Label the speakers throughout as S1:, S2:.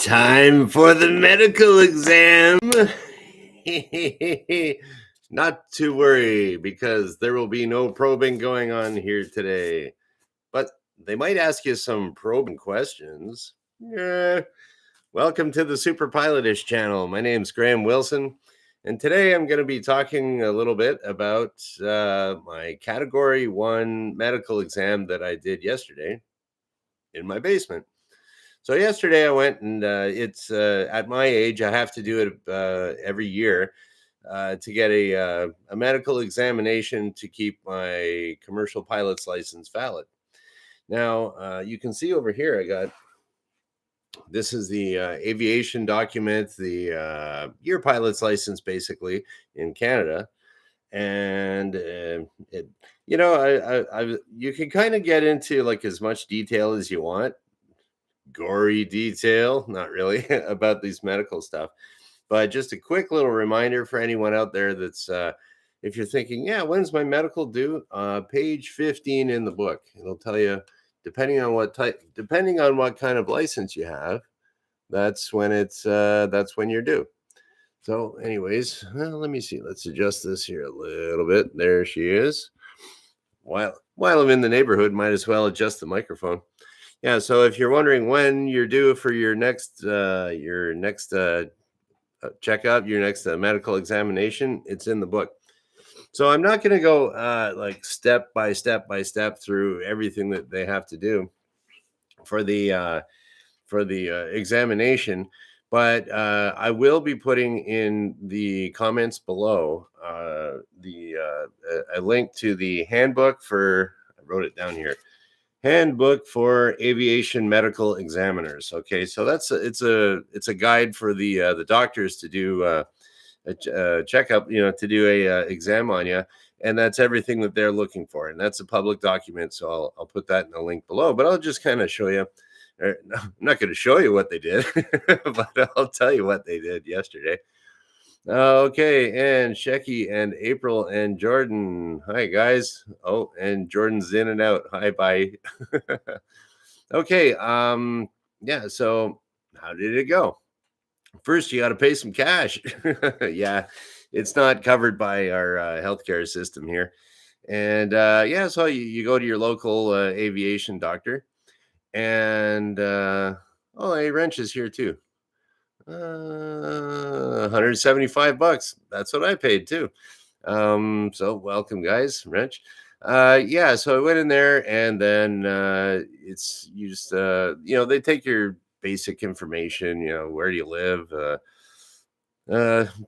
S1: Time for the medical exam. Not to worry, because there will be no probing going on here today. But they might ask you some probing questions. Welcome to the superpilotish channel. My name's Graham Wilson, and today I'm going to be talking a little bit about my Category 1 medical exam that I did yesterday in my basement. So yesterday I went and it's at my age, I have to do it every year to get a medical examination to keep my commercial pilot's license valid. Now, you can see over here, this is the aviation document, the your pilot's license basically in Canada. And you can kind of get into like as much detail as you want. Gory detail, not really, about these medical stuff, but just a quick little reminder for anyone out there that's if you're thinking, yeah, when's my medical due, page 15 in the book, it'll tell you depending on what kind of license you have, that's when you're due. So anyways, let me see, let's adjust this here a little bit. There she is. While I'm in the neighborhood, might as well adjust the microphone. Yeah, so if you're wondering when you're due for your next checkup, your next medical examination, it's in the book. So I'm not going to go like step by step through everything that they have to do for the examination, but I will be putting in the comments below a link to the handbook for. I wrote it down here. Handbook for Aviation Medical Examiners. Okay, so it's a guide for the doctors to do a checkup, to do a exam on you, and that's everything that they're looking for, and that's a public document. So I'll put that in the link below, but I'll just kind of show you. I'm not going to show you what they did, but I'll tell you what they did yesterday. Okay, and Shecky and April and Jordan. Hi, guys. Oh, and Jordan's in and out. Hi, bye. Okay, yeah, so how did it go? First, you got to pay some cash. Yeah, it's not covered by our healthcare system here. And yeah, so you go to your local aviation doctor. And oh, a wrench is here too. $175. That's what I paid too. So welcome, guys. Wrench. Yeah, so I went in there, and then it's you just they take your basic information, where do you live,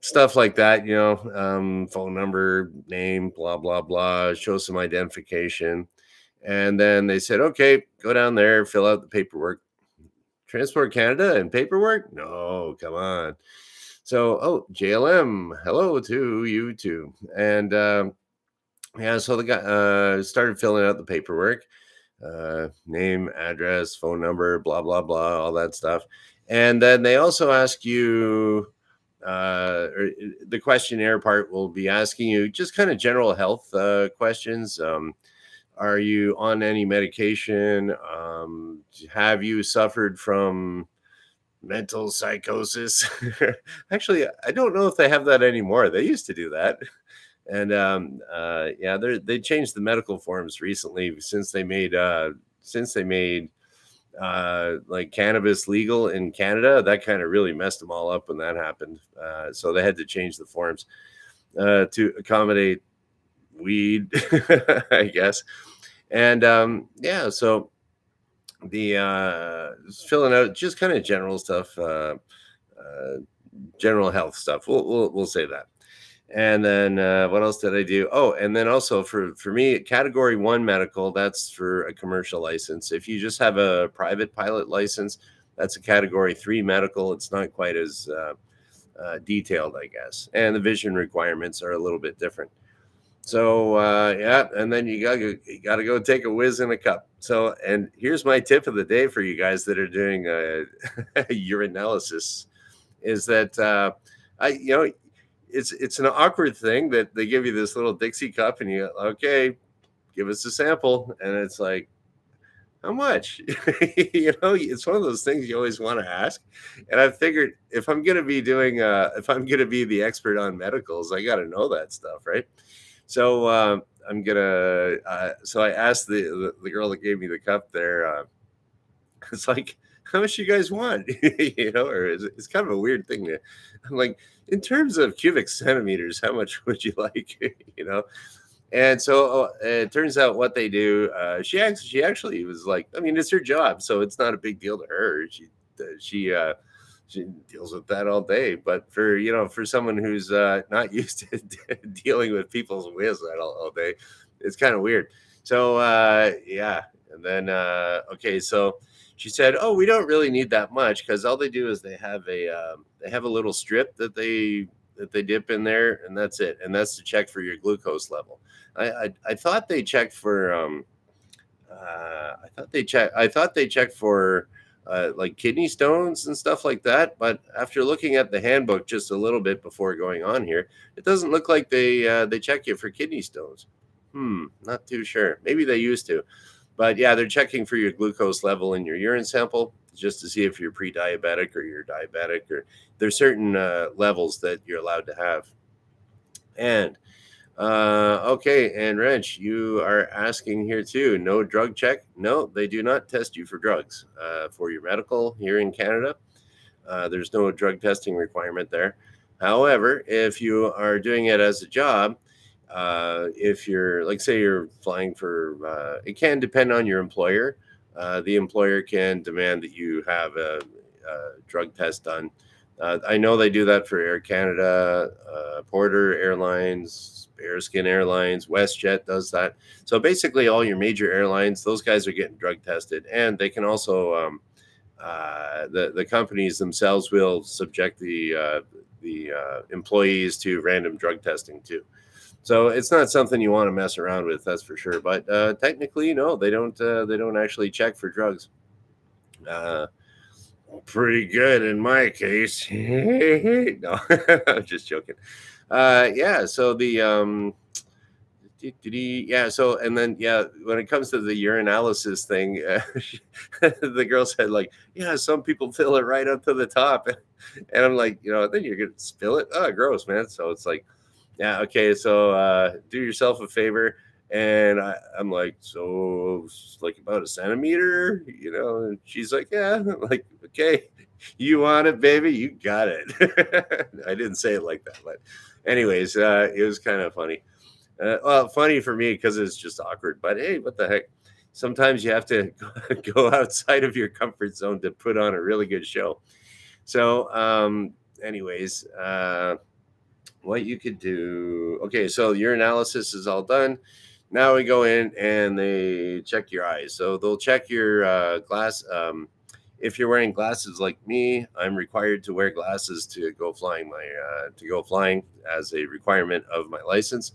S1: stuff like that, phone number, name, blah blah blah, show some identification. And then they said, okay, go down there, fill out the paperwork. Transport Canada and paperwork? No, come on. So, JLM, hello to you too. And yeah, so the guy started filling out the paperwork, name, address, phone number, blah, blah, blah, all that stuff. And then they also ask you, or the questionnaire part will be asking you just kind of general health questions. Are you on any medication? Have you suffered from mental psychosis? Actually, I don't know if they have that anymore. They used to do that. And yeah, they changed the medical forms recently since they made like cannabis legal in Canada. That kind of really messed them all up when that happened. So they had to change the forms to accommodate weed, I guess. And yeah, so the filling out just kind of general stuff, general health stuff. We'll say that. And then what else did I do? Oh, and then also for me, Category 1 medical, that's for a commercial license. If you just have a private pilot license, that's a Category 3 medical. It's not quite as detailed, I guess. And the vision requirements are a little bit different. So yeah, and then you gotta go take a whiz in a cup. So, and here's my tip of the day for you guys that are doing urinalysis, is that it's an awkward thing that they give you this little Dixie cup and you okay, give us a sample, and it's like, how much? It's one of those things you always want to ask. And I figured if I'm going to be if I'm going to be the expert on medicals, I got to know that stuff, right? So so I asked the girl that gave me the cup there, it's like, how much you guys want? Or it's kind of a weird thing to, I'm like, in terms of cubic centimeters, how much would you like? And so it turns out what they do. She actually was like, I mean, it's her job, so it's not a big deal to her. She deals with that all day. But for someone who's not used to dealing with people's whiz all day, it's kind of weird. So yeah, and then okay, so she said, "Oh, we don't really need that much because all they do is they have a little strip that they dip in there, and that's it. And that's to check for your glucose level. I thought they checked for I thought they checked for like kidney stones and stuff like that. But after looking at the handbook just a little bit before going on here, it doesn't look like they check you for kidney stones. Not too sure. Maybe they used to, but yeah, they're checking for your glucose level in your urine sample just to see if you're pre-diabetic or you're diabetic, or there's certain levels that you're allowed to have. And okay, and Wrench, you are asking here too. No drug check? No, they do not test you for drugs for your medical here in Canada. There's no drug testing requirement there. However, if you are doing it as a job, if you're like, say you're flying for, it can depend on your employer. The employer can demand that you have a drug test done. I know they do that for Air Canada, Porter Airlines, Bearskin Airlines, WestJet does that. So basically, all your major airlines, those guys are getting drug tested, and they can also the companies themselves will subject the employees to random drug testing too. So it's not something you want to mess around with, that's for sure. But technically, no, they don't. They don't actually check for drugs. Uh, Pretty good in my case. No, I'm just joking. Yeah. So yeah. So and then yeah, when it comes to the urinalysis thing, the girl said like, yeah, some people fill it right up to the top, and I'm like, then you're gonna spill it. Oh, gross, man. So it's like, yeah, okay. So do yourself a favor. And I'm like, so like about a centimeter, and she's like, yeah. I'm like, okay, you want it, baby? You got it. I didn't say it like that, but anyways, it was kind of funny. Well, funny for me because it's just awkward, but hey, what the heck? Sometimes you have to go outside of your comfort zone to put on a really good show. So, anyways, what you could do. Okay, so your analysis is all done. Now we go in and they check your eyes. So they'll check your glass. If you're wearing glasses like me, I'm required to wear glasses to go flying. To go flying as a requirement of my license.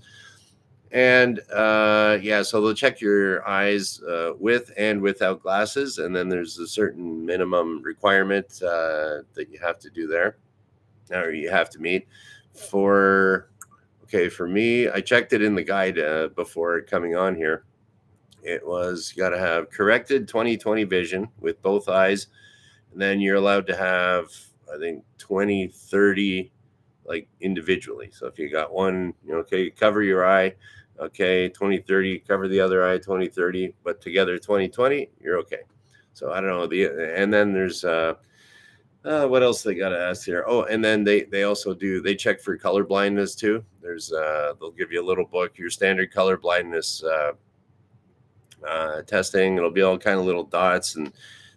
S1: And yeah, so they'll check your eyes with and without glasses, and then there's a certain minimum requirement that you have to do there, or you have to meet. For me, I checked it in the guide before coming on here. It was, you got to have corrected 20/20 vision with both eyes, and then you're allowed to have, I think, 20/30 like individually. So if you got one, okay, cover your eye. Okay, 20/30, cover the other eye, 20/30, but together 20/20, you're okay. So I don't know, and then there's what else they got to ask here? Oh, and then they also they check for color blindness too. There's they'll give you a little book, your standard color blindness testing. It'll be all kind of little dots, and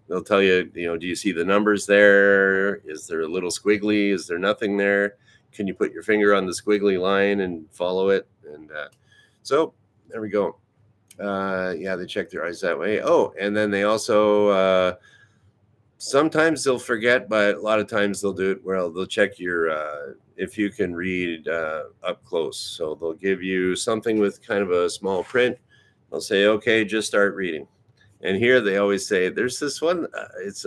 S1: they'll tell you, do you see the numbers there? Is there a little squiggly? Is there nothing there? Can you put your finger on the squiggly line and follow it? And so there we go. Yeah, they check their eyes that way. Oh, and then they also sometimes they'll forget, but a lot of times they'll do it. Well, they'll check your if you can read up close. So they'll give you something with kind of a small print. They'll say, okay, just start reading. And here they always say, there's this one. It's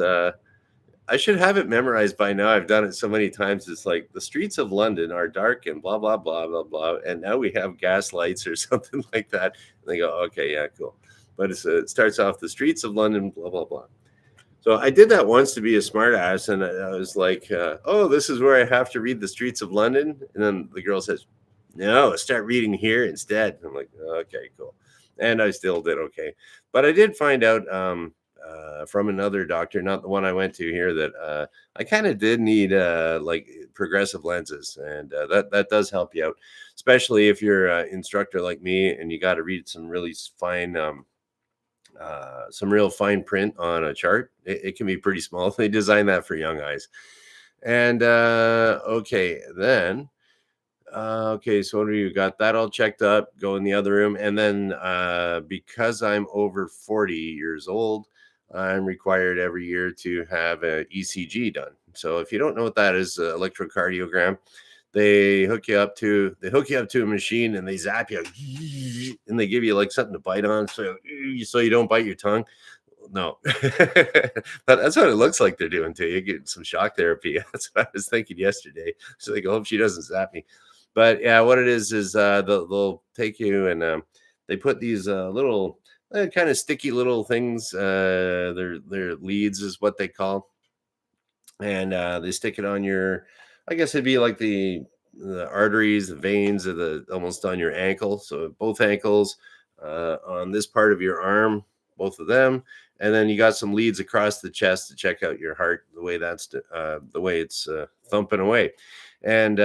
S1: I should have it memorized by now. I've done it so many times. It's like, the streets of London are dark and blah, blah, blah, blah, blah. And now we have gas lights or something like that. And they go, okay, yeah, cool. but it starts off the streets of London, blah blah blah. So I did that once to be a smartass, and I was like, "Oh, this is where I have to read the streets of London." And then the girl says, "No, start reading here instead." I'm like, "Okay, cool," and I still did okay. But I did find out from another doctor, not the one I went to here, that I kind of did need like progressive lenses, and that does help you out, especially if you're an instructor like me and you got to read some really fine. Some real fine print on a chart. It can be pretty small. They design that for young eyes. And okay, then okay, so what do you got that all checked up? Go in the other room, and then because I'm over 40 years old, I'm required every year to have an ECG done. So if you don't know what that is, electrocardiogram, they hook you up to a machine and they zap you and they give you like something to bite on so you don't bite your tongue. No, but that's what it looks like they're doing to you. Get some shock therapy. That's what I was thinking yesterday. So they go, hope she doesn't zap me. But yeah, what it is they'll take you and they put these little kind of sticky little things. Their leads is what they call, and they stick it on your, I guess it'd be like the arteries, the veins of the almost on your ankle, so both ankles, on this part of your arm, both of them, and then you got some leads across the chest to check out your heart, the way it's thumping away, and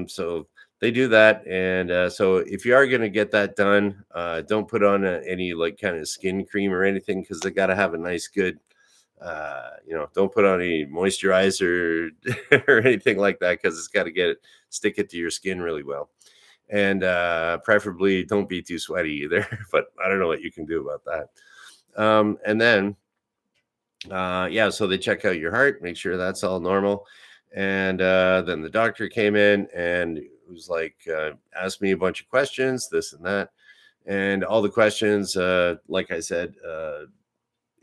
S1: so they do that, and so if you are going to get that done, don't put on any like kind of skin cream or anything, because they got to have a nice good don't put on any moisturizer or anything like that, because it's got to stick it to your skin really well. And preferably don't be too sweaty either. But I don't know what you can do about that. And then, yeah, so they check out your heart, make sure that's all normal. And then the doctor came in and it was like, asked me a bunch of questions, this and that. And all the questions, like I said,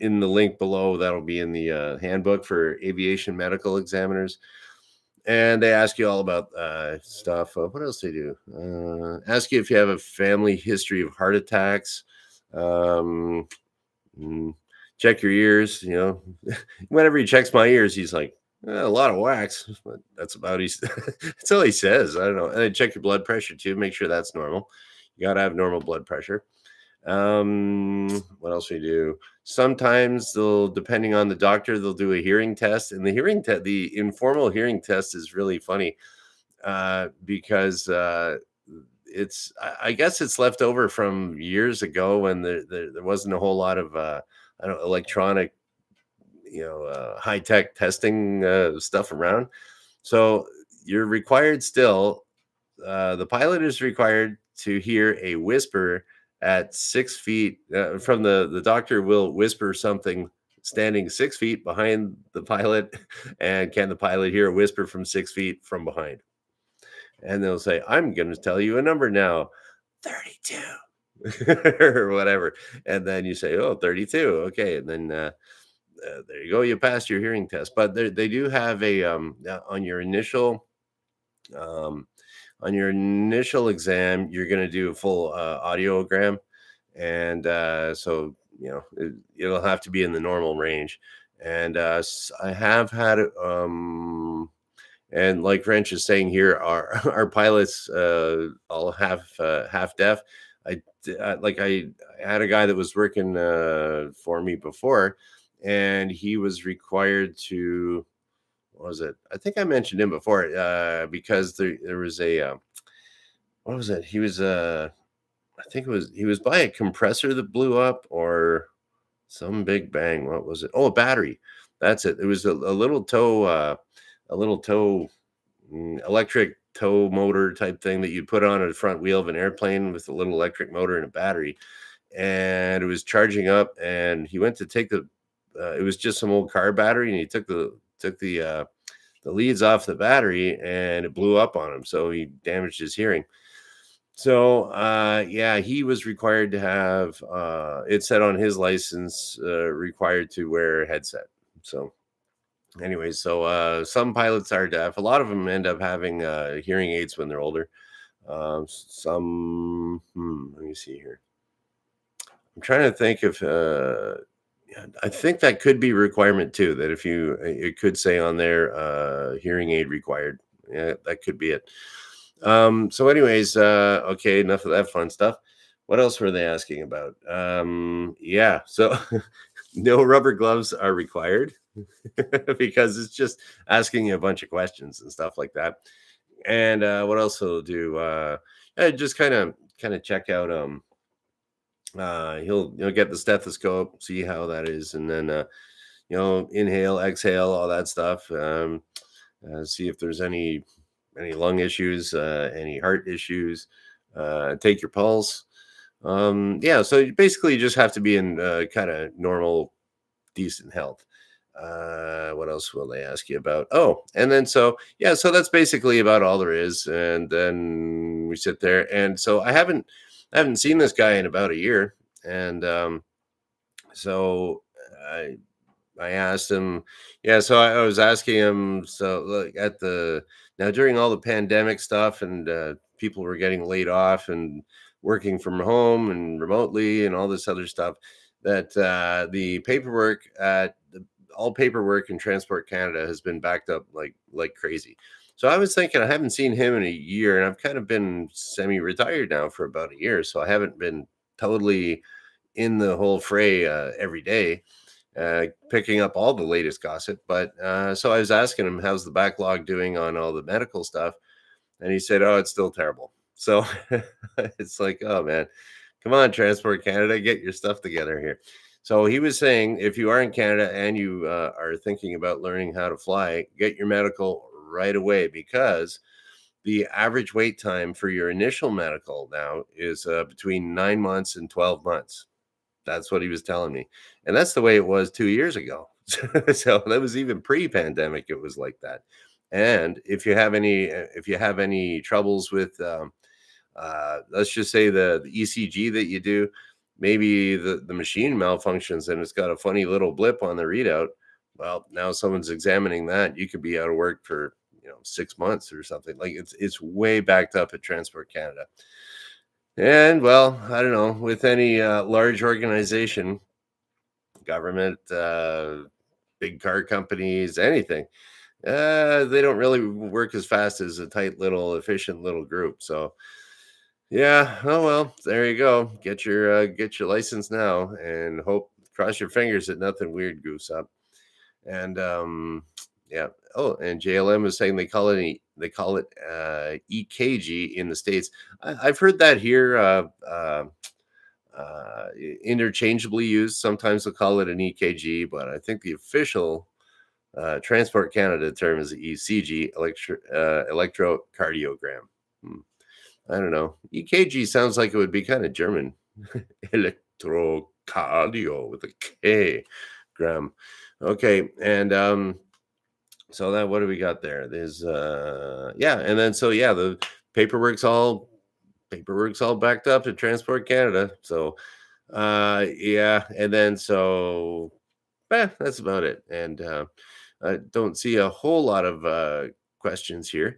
S1: in the link below, that'll be in the handbook for aviation medical examiners. And they ask you all about stuff. What else they do? Ask you if you have a family history of heart attacks. Um, Check your ears. Whenever he checks my ears, he's like, a lot of wax. But that's about that's all he says. I don't know. And then check your blood pressure too. Make sure that's normal. You got to have normal blood pressure. What else we do? Sometimes depending on the doctor, they'll do a hearing test, and the informal hearing test is really funny because I guess it's left over from years ago when there wasn't a whole lot of I don't know, electronic, high tech testing stuff around. So you're required still. The pilot is required to hear a whisper at 6 feet from the doctor will whisper something standing 6 feet behind the pilot. And can the pilot hear a whisper from 6 feet from behind? And they'll say, I'm going to tell you a number now, 32 or whatever. And then you say, oh, 32. Okay. And then there you go. You passed your hearing test. But they do have a on your initial exam, you're going to do a full audiogram. And so, it'll have to be in the normal range. And I have had it. And like Wrench is saying here, our pilots all half deaf. I had a guy that was working for me before, and he was required to, what was it? I think I mentioned him before because there was a what was it? He was I think he was by a compressor that blew up or some big bang. What was it? Oh, a battery. That's it. It was a little tow electric tow motor type thing that you put on a front wheel of an airplane with a little electric motor and a battery. And it was charging up, and he went to take it was just some old car battery, and he took the leads off the battery, and it blew up on him. So he damaged his hearing. So yeah, he was required to have it said on his license, required to wear a headset. So anyways, so some pilots are deaf. A lot of them end up having hearing aids when they're older. Let me see here. I'm trying to think if yeah, I think that could be a requirement too. That if you, it could say on there, hearing aid required. Yeah, that could be it. So, anyways, okay, enough of that fun stuff. What else were they asking about? Yeah, so no rubber gloves are required because it's just asking you a bunch of questions and stuff like that. And what else will do? Just kind of check out. He'll get the stethoscope, see how that is, and then inhale, exhale, all that stuff. See if there's any lung issues, any heart issues. Take your pulse. Yeah, so you basically just have to be in kind of normal, decent health. What else will they ask you about? Oh, and then so yeah, so that's basically about all there is. And then we sit there, and so I haven't seen this guy in about a year, and so I I asked him, yeah, so I was asking him, so look at the now during all the pandemic stuff and people were getting laid off and working from home and remotely and all this other stuff, that the paperwork at all paperwork in Transport Canada has been backed up like crazy. So I was thinking I haven't seen him in a year, and I've kind of been semi-retired now for about a year, so I haven't been totally in the whole fray every day, picking up all the latest gossip. But so I was asking him, how's the backlog doing on all the medical stuff? And he said, oh, it's still terrible. So it's like, oh man, come on, Transport Canada, get your stuff together here. So he was saying, if you are in Canada and you are thinking about learning how to fly, get your medical right away, because the average wait time for your initial medical now is between 9 months and 12 months. That's what he was telling me, and that's the way it was 2 years ago. So that was even pre-pandemic, it was like that. And if you have any troubles with, let's just say the ECG that you do, maybe the machine malfunctions and it's got a funny little blip on the readout, well, now someone's examining that, you could be out of work for, 6 months or something. Like, it's way backed up at Transport Canada. And well, I don't know, with any large organization, government, big car companies, anything, they don't really work as fast as a tight little, efficient little group. So yeah, oh well, there you go. Get your license now, and hope, cross your fingers that nothing weird goes up. And yeah. Oh, and JLM is saying they call it EKG in the States. I've heard that here. Interchangeably used. Sometimes they'll call it an EKG, but I think the official Transport Canada term is ECG, electrocardiogram. Hmm. I don't know. EKG sounds like it would be kind of German. Electrocardio with a K gram. Okay, and so that, what do we got there? There's yeah, and then so yeah, the paperwork's all paperwork's all backed up to Transport Canada. So yeah, and then so that's about it. And I don't see a whole lot of questions here.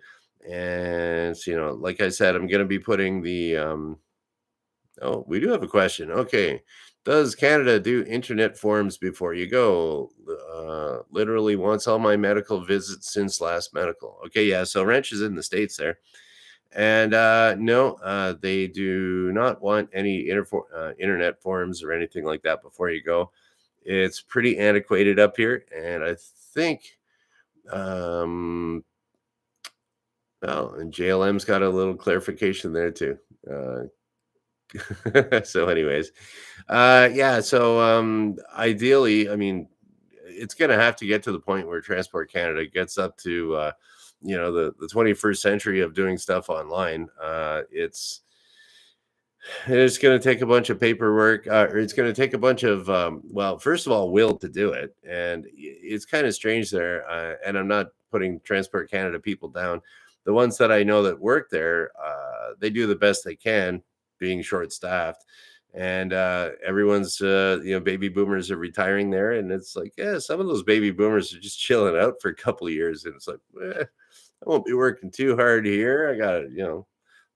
S1: And so, like I said, I'm going to be putting the oh, we do have a question. Okay. Does Canada do internet forms before you go? Literally wants all my medical visits since last medical. Okay, yeah. So Wrench is in the States there. And no, they do not want any internet forms or anything like that before you go. It's pretty antiquated up here, and I think, um, well, and JLM's got a little clarification there too. So, anyways, yeah. So, ideally, I mean, it's going to have to get to the point where Transport Canada gets up to, the 21st century of doing stuff online. It's going to take a bunch of paperwork, or it's going to take a bunch of, well, first of all, will to do it. And it's kind of strange there. And I'm not putting Transport Canada people down. The ones that I know that work there, they do the best they can, being short staffed. And everyone's, baby boomers are retiring there. And it's like, yeah, some of those baby boomers are just chilling out for a couple of years. And it's like, I won't be working too hard here. I got to,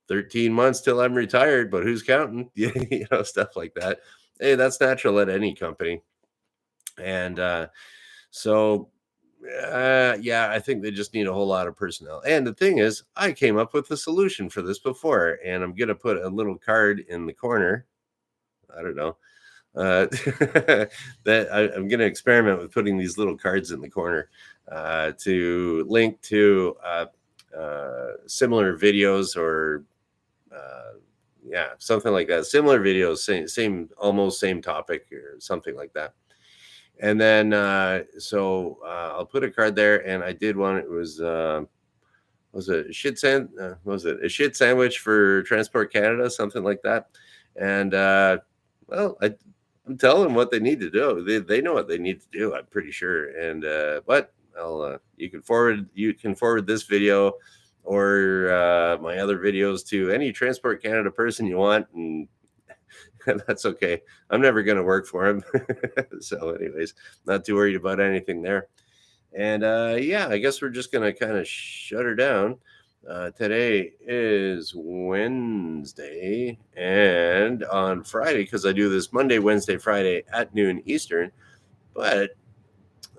S1: 13 months till I'm retired, but who's counting? Stuff like that. Hey, that's natural at any company. And so, yeah, I think they just need a whole lot of personnel. And the thing is, I came up with a solution for this before, and I'm going to put a little card in the corner. I don't know. That I'm going to experiment with putting these little cards in the corner to link to similar videos or uh, yeah, something like that. Similar videos, almost same topic or something like that. And then I'll put a card there, and I did one. It was it a was it a shit sandwich for Transport Canada, something like that. And well, I'm telling them what they need to do. They know what they need to do. I'm pretty sure. And but I'll you can forward this video or my other videos to any Transport Canada person you want, and that's okay. I'm never going to work for him. So, anyways, not too worried about anything there. And yeah, I guess we're just going to kind of shut her down. Today is Wednesday, and on Friday, because I do this Monday, Wednesday, Friday at noon Eastern. But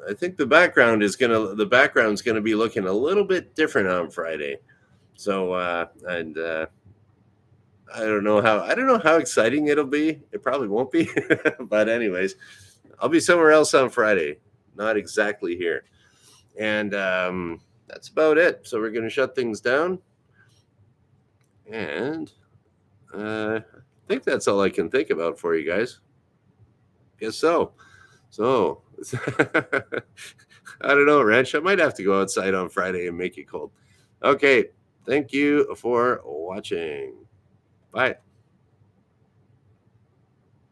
S1: I think the background's gonna be looking a little bit different on Friday. So and I don't know how exciting it'll be. It probably won't be, but anyways, I'll be somewhere else on Friday, not exactly here. And that's about it. So we're gonna shut things down, and I think that's all I can think about for you guys. Guess so. So I don't know, Ranch. I might have to go outside on Friday and make it cold. Okay. Thank you for watching. Bye.